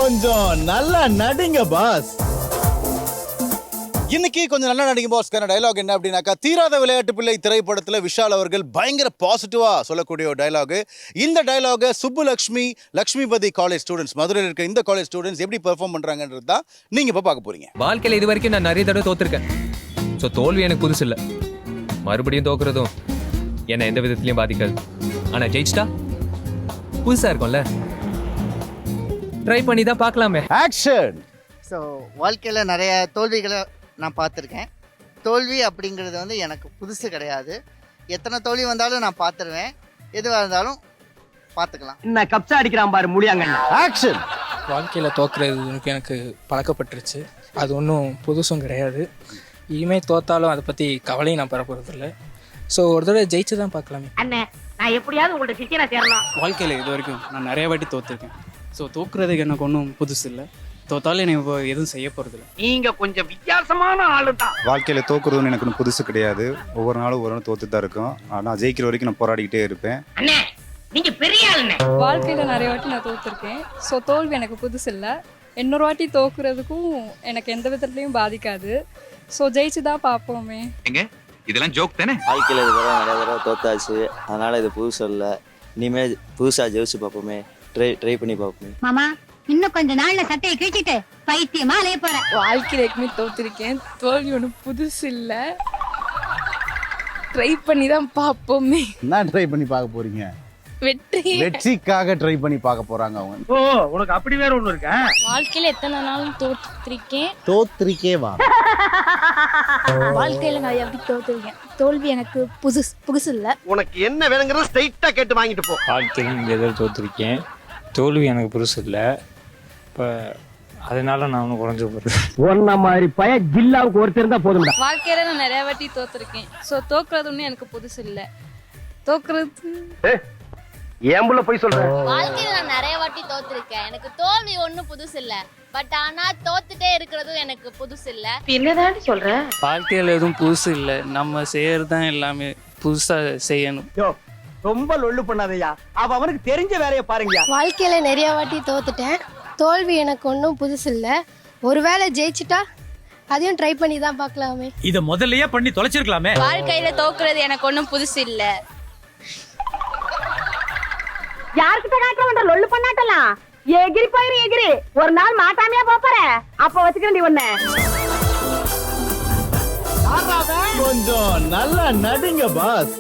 கொஞ்சம் நல்லா நடிங்க பாஸ். இன்னைக்கு கொஞ்சம் நல்லா நடிக்கும் பாஸ்க்கான டயலாக் என்ன அப்படின்னாக்கா, தீராத விளையாட்டு பிள்ளை திரைப்படத்தில் விஷால் அவர்கள் பயங்கர பாசிட்டிவா சொல்லக்கூடிய ஒரு டயலாக். இந்த டயலாக சுப்புலக்ஷ்மி லக்ஷ்மிபதி காலேஜ் ஸ்டூடெண்ட்ஸ், மதுரையில் இருக்க இந்த காலேஜ் ஸ்டூடெண்ட்ஸ் எப்படி பெர்ஃபார்ம் பண்றாங்கன்றது தான் நீங்க இப்ப பார்க்க போறீங்க. வாழ்க்கையில் இது வரைக்கும் நான் நிறைய தடவை தோத்துருக்கேன். ஸோ தோல்வி எனக்கு புதுசு இல்லை. மறுபடியும் தோக்குறதும் என்னை எந்த விதத்துலையும் பாதிக்காது. ஆனால் ஜெயிச்சிட்டா புதுசாக இருக்கும்ல, ட்ரை பண்ணி தான் பார்க்கலாமே. ஆக்ஷன். ஸோ வாழ்க்கையில் நிறைய தோல்விகளை நான் பார்த்துருக்கேன். தோல்வி அப்படிங்கிறது வந்து எனக்கு புதுசு கிடையாது. எத்தனை தோல்வி வந்தாலும் நான் பார்த்துருவேன். எதுவாக இருந்தாலும் பார்த்துக்கலாம். என்ன கப்சா அடிக்கிறான் பாரு முடியாங்க. ஆக்ஷன். வாழ்க்கையில் தோக்குறது எனக்கு பழக்கப்பட்டுருச்சு. அது ஒன்றும் புதுசும் கிடையாது. இனிமேல் தோத்தாலும் அதை பற்றி கவலையும் நான் பெற போகிறதில்ல. ஸோ ஒரு தடவை ஜெயிச்சு தான் பார்க்கலாமே. அண்ணே நான் எப்படியாவது உங்கள்ட்ட சிக்கனை சேரலாம். வாழ்க்கையில் இது வரைக்கும் நான் நிறைய வாட்டி தோற்றுருக்கேன். ஸோ தோக்குறதுக்கு எனக்கு ஒன்றும் புதுசு இல்லை. தோத்தாலும் எனக்கு இப்போ எதுவும் செய்ய போகிறதில்ல. நீங்க கொஞ்சம் வித்தியாசமான ஆளு தான். வாழ்க்கையில் தோக்குறதுன்னு எனக்கு ஒன்றும் புதுசு கிடையாது. ஒவ்வொரு நாளும் ஒரு நாள் தோத்து தான் இருக்கும். ஆனால் ஜெயிக்கிற வரைக்கும் நான் போராடிக்கிட்டே இருப்பேன். அண்ணே நீங்க பெரிய ஆளுண்ணே. வாழ்க்கையில் நிறைய வாட்டி நான் தோற்றுருக்கேன். ஸோ தோல்வி எனக்கு புதுசு இல்லை. இன்னொரு வாட்டி தோக்குறதுக்கும் எனக்கு எந்த விதத்துலையும் பாதிக்காது. ஸோ ஜெயிச்சு தான் பார்ப்போமே. எங்க இதெல்லாம் ஜோக் தானே? வாழ்க்கையில் இது தடவை நிறைய தடவை தோத்தாச்சு. அதனால் இது புதுசு இல்லை. இனிமேல் புதுசாக ஜெயிச்சு பார்ப்போமே. ட்ரை பண்ணி பார்ப்போமே. மாமா இன்னும் கொஞ்ச நாள்ல சட்டையை கிழிச்சிட்டு பைத்தியமா அலைய போறேன். வாழ்க்கையில் ஏற்கனவே தோற்றுருக்கேன். தோல்வி ஒன்றும் புதுசு இல்லை. ட்ரை பண்ணி தான் பார்ப்போமே. என்ன ட்ரை பண்ணி பார்க்க போறீங்க? வெற்றிக்காக ட்ரை பண்ணி பார்க்க போறாங்க அவங்க. ஓ உனக்கு அப்படி வேற ஒண்ணு இருக்கா? வாழ்க்கையில எத்தனை நாளும் தோற்றிருக்கேன். தோத்திரிக்கேவா? வாழ்க்கையில நிறைய வாட்டி தோற்றிருக்கேன். தோல்வி எனக்கு புதுசு இல்ல. உனக்கு என்ன வேணுங்கிறத ஸ்ட்ரைட்டா கேட்டு வாங்கிட்டு போ. வாழ்க்கையில் நிறைய தடவை தோற்றுருக்கேன். தோல்வி எனக்கு புதுசு இல்லை. இப்போ அதனால நான் ஒன்றும் குறைஞ்ச போகிறேன். ஒன்ன மாதிரி பய ஜில்லாவுக்கு ஒருத்தர் தான் போதும்டா. வாழ்க்கையில நான் நிறைய வாட்டி தோற்றுருக்கேன். ஸோ தோக்குறது ஒன்றும் எனக்கு புதுசு இல்லை. தோக்குறது ஏம்புல போய் சொல்றேன். வாழ்க்கையில நான் நிறைய வாட்டி தோற்றிருக்கேன். எனக்கு தோல்வி ஒன்றும் புதுசு இல்ல. பட் ஆனா தோத்துட்டே இருக்கிறதும் எனக்கு புதுசு இல்ல. என்னதான் சொல்ற? வாழ்க்கையில் எதுவும் புதுசு இல்லை. நம்ம செய்யறது தான் எல்லாமே புதுசாக செய்யணும். ரொம்ப லொள்ளு பண்ணாதயா. அவனுக்கு தெரிஞ்ச வேலையை பாருங்க. வாழ்க்கையில நிறைய வாட்டி தோத்துட்டேன். தோல்வி எனக்கு ஒன்றும் புதுசு இல்ல. ஒருவேளை ஜெயிச்சுட்டா அதையும் ட்ரை பண்ணி தான் பார்க்கலாமே. இதை முதல்லயே பண்ணி தொலைச்சிருக்கலாமே. வாழ்க்கையில தோக்குறது எனக்கு ஒன்றும் புதுசு இல்லை. யார்கிட்ட காட்டுற லொள்ளு பண்ணாட்டலாம். எகிரி போயிரு எகிரி. ஒரு நாள் மாட்டாமையா போற. அப்ப வச்சுக்கிறேன் நீ ஒண்ணு. கொஞ்சம் நல்லா நடிங்க பாஸ்.